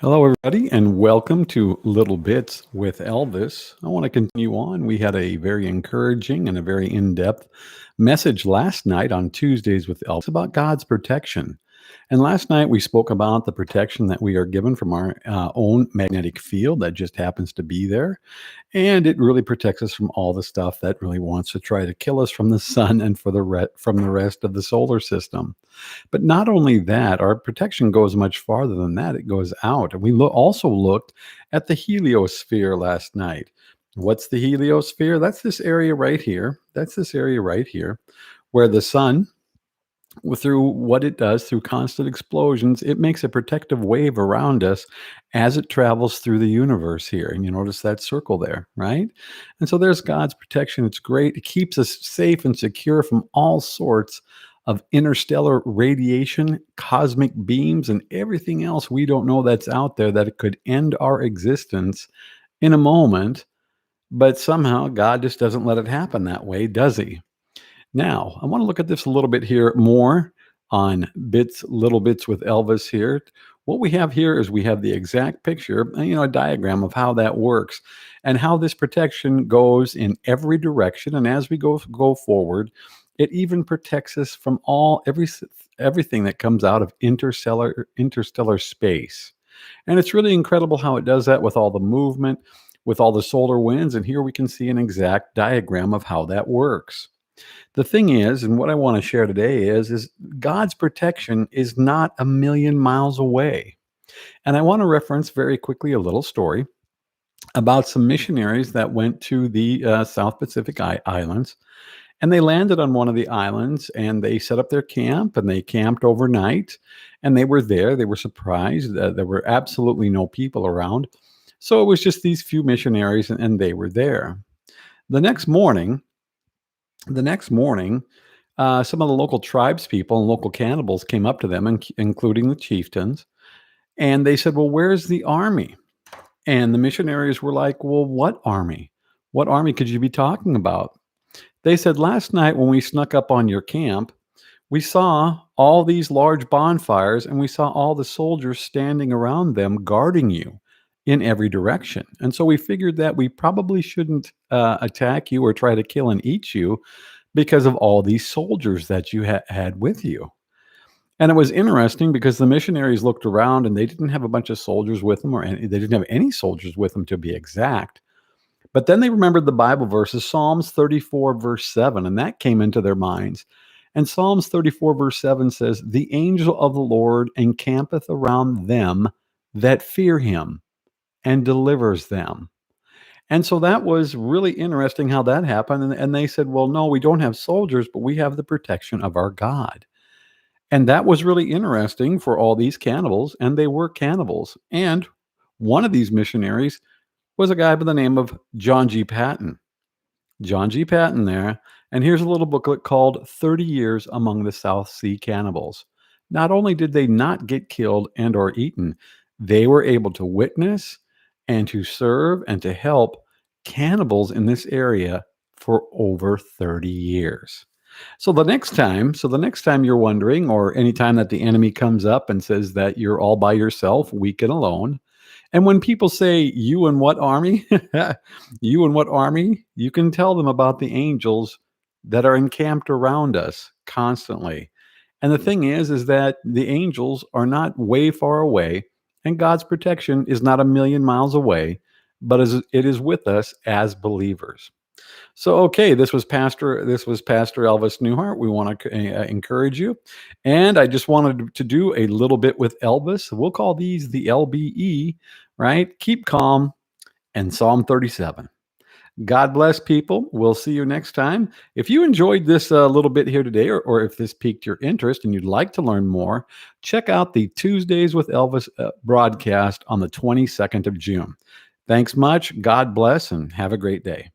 Hello, everybody, and welcome to Little Bits with Elvis. I want to continue on. We had a very encouraging and a very in depth message last night on Tuesdays with Elvis about God's protection. And last night we spoke about the protection that we are given from our own magnetic field that just happens to be there. And it really protects us from all the stuff that really wants to try to kill us from the sun and from the rest of the solar system. But not only that, our protection goes much farther than that. It goes out. And we also looked at the heliosphere last night. What's the heliosphere? That's this area right here. That's this area right here where the sun, through what it does, through constant explosions, it makes a protective wave around us as it travels through the universe here. And you notice that circle there, right? And so there's God's protection. It's great. It keeps us safe and secure from all sorts of interstellar radiation, cosmic beams, and everything else we don't know that's out there that could end our existence in a moment. But somehow God just doesn't let it happen that way, does he? Now, I want to look at this a little bit here more on little bits with Elvis here. What we have here is we have the exact picture, a diagram of how that works and how this protection goes in every direction. And as we go forward, it even protects us from everything that comes out of interstellar space. And it's really incredible how it does that with all the movement, with all the solar winds. And here we can see an exact diagram of how that works. The thing is, and what I want to share today is God's protection is not a million miles away. And I want to reference very quickly a little story about some missionaries that went to the South Pacific Islands. And they landed on one of the islands and they set up their camp and they camped overnight. And they were there. They were surprised that there were absolutely no people around. So it was just these few missionaries and they were there. The next morning, some of the local tribes people and local cannibals came up to them, including the chieftains, and they said, "Well, where's the army?" And the missionaries were like, "Well, what army? What army could you be talking about?" They said, "Last night when we snuck up on your camp, we saw all these large bonfires and we saw all the soldiers standing around them guarding you in every direction. And so we figured that we probably shouldn't attack you or try to kill and eat you because of all these soldiers that you had with you." And it was interesting because the missionaries looked around and they didn't have a bunch of soldiers with them, they didn't have any soldiers with them to be exact. But then they remembered the Bible verses, Psalms 34, verse 7, and that came into their minds. And Psalms 34, verse 7 says, "The angel of the Lord encampeth around them that fear him and delivers them." And so that was really interesting how that happened. And they said, "Well, no, we don't have soldiers, but we have the protection of our God." And that was really interesting for all these cannibals, and they were cannibals. And one of these missionaries was a guy by the name of John G. Patton. John G. Patton there. And here's a little booklet called 30 Years Among the South Sea Cannibals. Not only did they not get killed and or eaten, they were able to witness and to serve and to help cannibals in this area for over 30 years. So the next time you're wondering, or anytime that the enemy comes up and says that you're all by yourself, weak and alone, and when people say, "You and what army?" You and what army? You can tell them about the angels that are encamped around us constantly. And the thing is that the angels are not way far away, and God's protection is not a million miles away, but it is with us as believers. So, okay, this was Pastor Elvis Neuhardt. We want to encourage you, and I just wanted to do a little bit with Elvis. We'll call these the LBE, right? Keep calm and Psalm 37. God bless, people. We'll see you next time. If you enjoyed this little bit here today, or if this piqued your interest and you'd like to learn more, check out the Tuesdays with Elvis broadcast on the 22nd of June. Thanks much. God bless and have a great day.